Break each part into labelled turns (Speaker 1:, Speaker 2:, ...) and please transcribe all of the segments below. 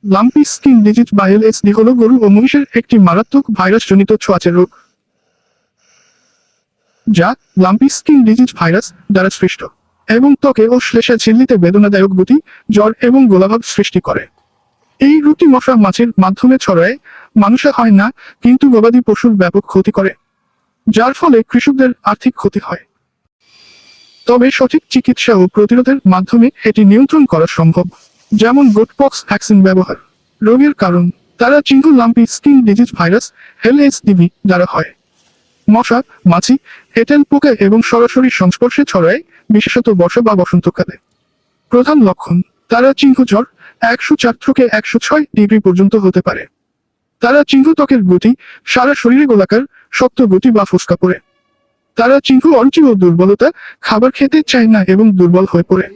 Speaker 1: Lumpy skin disease বা LSD হলো গরু ও মহিষের একটি মারাত্মক ভাইরাসজনিত ছোঁয়াচে রোগ, যা লাম্পি স্কিন ডিজিজ ভাইরাস দ্বারা সৃষ্ট এবং ত্বকে ও শ্লেষা ঝিল্লিতে বেদনাদায়ক গুটি, জ্বর এবং গোলাভাব সৃষ্টি করে। এই রোগটি মশা মাছির মাধ্যমে ছড়ায়, মানুষে হয় না, কিন্তু গবাদি পশুর ব্যাপক ক্ষতি করে, যার ফলে কৃষকদের আর্থিক ক্ষতি হয়। তবে সঠিক চিকিৎসা ও প্রতিরোধের মাধ্যমে এটি নিয়ন্ত্রণ করা সম্ভব, যেমন গোটপক্স ভ্যাকসিন ব্যবহার। রোগের কারণ তারা চিহ্ন লাম্পি স্কিন ডিজিজ ভাইরাস এলএসডিভি দ্বারা হয়। মশা, মাছি, এঁটেল পোকা এবং সরাসরি সংস্পর্শে ছড়ায়, বিশেষত বর্ষা বা বসন্তকালে। প্রধান লক্ষণ তারা চিহ্ন জ্বর 104 থেকে 106 ডিগ্রি পর্যন্ত হতে পারে। তারা চিহ্ন ত্বকের গুটি, সারা শরীরে গোলাকার শক্ত গুটি বা ফোস্কা পড়ে। তারা চিহ্ন অরুচি ও দুর্বলতা, খাবার খেতে চায় না এবং দুর্বল হয়ে পড়ে।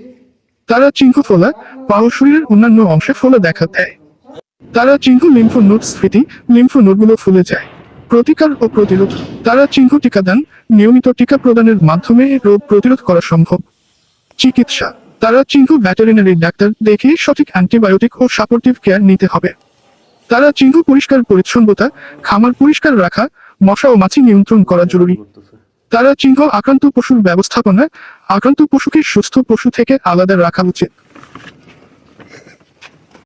Speaker 1: তারা চিহ্ন ফোলা, পা ও শরীরের অন্যান্য অংশে ফোলা দেখা দেয়। তারা চিহ্ন লিম্ফ নোড স্ফীতি, লিম্ফ নোডগুলো ফুলে যায়। প্রতিকার ও প্রতিরোধ তারা চিহ্ন টিকাদান, নিয়মিত টিকা প্রদানের মাধ্যমে রোগ প্রতিরোধ করা সম্ভব। চিকিৎসা তারা চিহ্ন ভেটেরিনারি ডাক্তার দেখে সঠিক অ্যান্টিবায়োটিক ও সাপোর্টিভ কেয়ার নিতে হবে। তারা চিহ্ন পরিষ্কার পরিচ্ছন্নতা, খামার পরিষ্কার রাখা, মশা ও মাছি নিয়ন্ত্রণ করা জরুরি। তারা চিহ্ন আক্রান্ত পশুর ব্যবস্থাপনা, আক্রান্ত পশুকে সুস্থ পশু থেকে আলাদা রাখা উচিত।